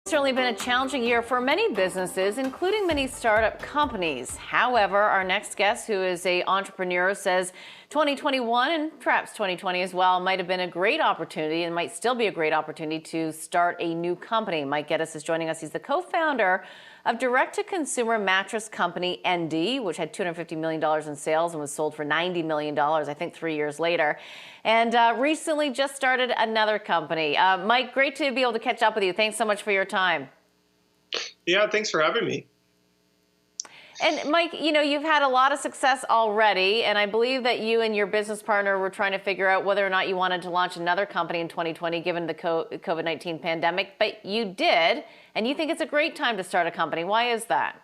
Certainly been a challenging year for many businesses, including many startup companies. However, our next guest, who is an entrepreneur, says 2021 and perhaps 2020 as well might have been a great opportunity and might still be a great opportunity to start a new company. Mike Gettis is joining us. He's the co-founder of direct-to-consumer mattress company Endy, which had $250 million in sales and was sold for $90 million, I think 3 years later. And recently just started another company. Mike, great to be able to catch up with you. Thanks so much for your time. Yeah, thanks for having me. And Mike, you know, you've had a lot of success already, and I believe that you and your business partner were trying to figure out whether or not you wanted to launch another company in 2020 given the COVID-19 pandemic, but you did, and you think it's a great time to start a company. Why is that?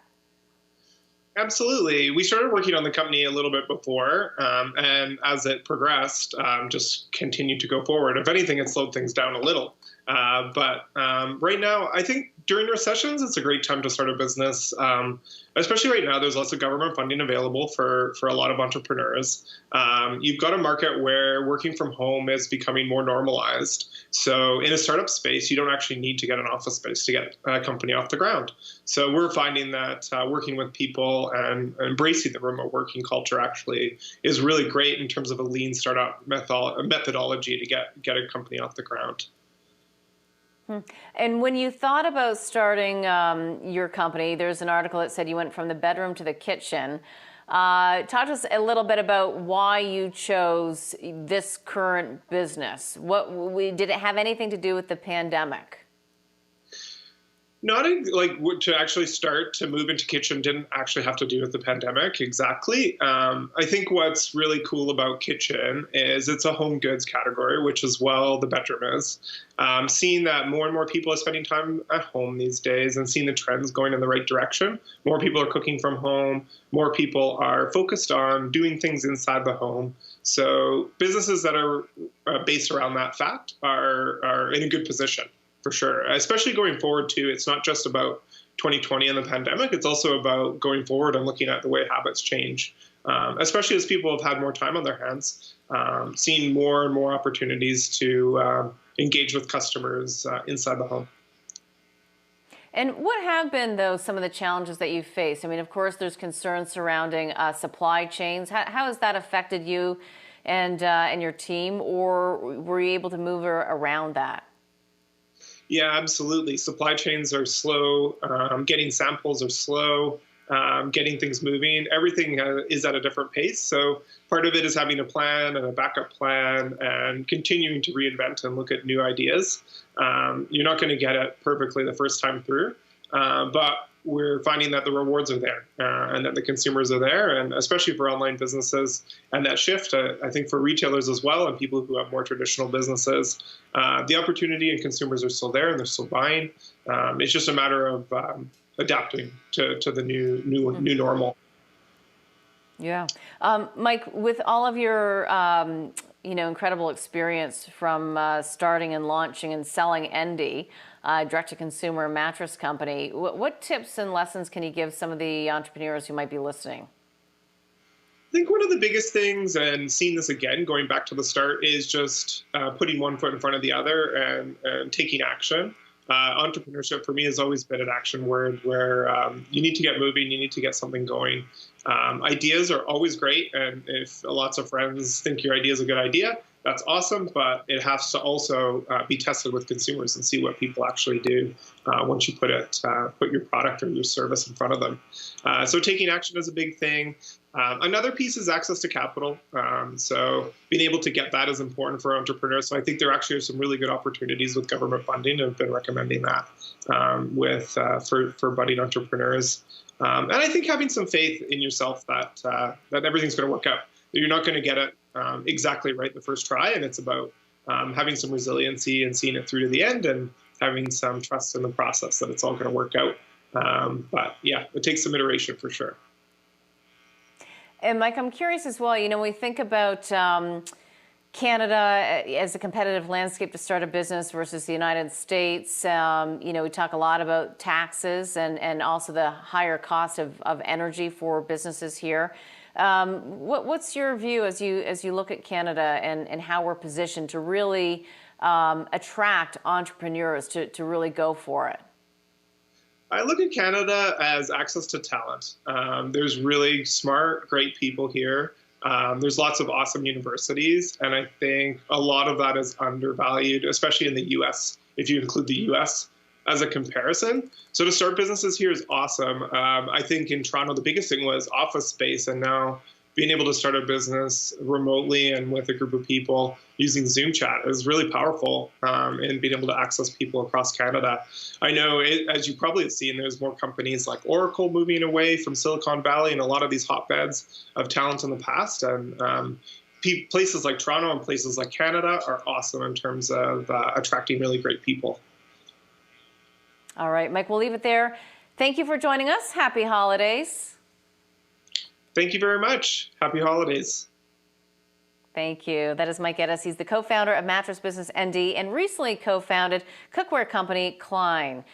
Absolutely. We started working on the company a little bit before, and as it progressed, just continued to go forward. If anything, it slowed things down a little. But right now, I think during recessions, it's a great time to start a business. Especially right now, there's lots of government funding available for a lot of entrepreneurs. You've got a market where working from home is becoming more normalized. So in a startup space, you don't actually need to get an office space to get a company off the ground. So we're finding that working with people and embracing the remote working culture actually is really great in terms of a lean startup methodology to get a company off the ground. And when you thought about starting your company, there's an article that said you went from the bedroom to the kitchen. Talk to us a little bit about why you chose this current business. Did it have anything to do with the pandemic? Not to actually start to move into kitchen didn't actually have to do with the pandemic exactly. I think what's really cool about kitchen is it's a home goods category, which as well the bedroom is. Seeing that more and more people are spending time at home these days and seeing the trends going in the right direction. More people are cooking from home. More people are focused on doing things inside the home. So businesses that are based around that fact are in a good position. For sure, especially going forward too. It's not just about 2020 and the pandemic. It's also about going forward and looking at the way habits change, especially as people have had more time on their hands, seeing more and more opportunities to engage with customers inside the home. And what have been, though, some of the challenges that you've faced? I mean, of course, there's concerns surrounding supply chains. How has that affected you and your team, or were you able to move around that? Yeah, absolutely. Supply chains are slow. Getting samples are slow. Getting things moving. Everything is at a different pace. So part of it is having a plan and a backup plan and continuing to reinvent and look at new ideas. You're not going to get it perfectly the first time through, but we're finding that the rewards are there and that the consumers are there, and especially for online businesses. And that shift, I think for retailers as well and people who have more traditional businesses, the opportunity and consumers are still there and they're still buying. It's just a matter of adapting to the new normal. Yeah. Mike, with all of your incredible experience from starting and launching and selling Endy, direct-to-consumer mattress company, what tips and lessons can you give some of the entrepreneurs who might be listening? I think one of the biggest things, and seeing this again, going back to the start, is just putting one foot in front of the other and taking action. Entrepreneurship for me has always been an action word where you need to get moving, you need to get something going. Ideas are always great, and if lots of friends think your idea is a good idea, that's awesome, but it has to also be tested with consumers and see what people actually do once you put your product or your service in front of them. So taking action is a big thing. Another piece is access to capital. So being able to get that is important for entrepreneurs. So I think there actually are some really good opportunities with government funding, and I've been recommending that for budding entrepreneurs. And I think having some faith in yourself that everything's going to work out. You're not going to get it exactly right the first try, and it's about having some resiliency and seeing it through to the end and having some trust in the process that it's all going to work out. But yeah, it takes some iteration for sure. And Mike, I'm curious as well, you know, when we think about Canada as a competitive landscape to start a business versus the United States, we talk a lot about taxes and also the higher cost of energy for businesses here. What's your view as you look at Canada and how we're positioned to really attract entrepreneurs to really go for it? I look at Canada as access to talent. There's really smart, great people here. There's lots of awesome universities, and I think a lot of that is undervalued, especially in the U.S., if you include the U.S. as a comparison. So to start businesses here is awesome. I think in Toronto, the biggest thing was office space, and now being able to start a business remotely and with a group of people using Zoom chat is really powerful in being able to access people across Canada. I know, as you probably have seen, there's more companies like Oracle moving away from Silicon Valley and a lot of these hotbeds of talent in the past. And places like Toronto and places like Canada are awesome in terms of attracting really great people. All right, Mike, we'll leave it there. Thank you for joining us. Happy holidays. Thank you very much. Happy holidays. Thank you. That is Mike Gettis. He's the co-founder of mattress business Endy and recently co-founded cookware company Klein.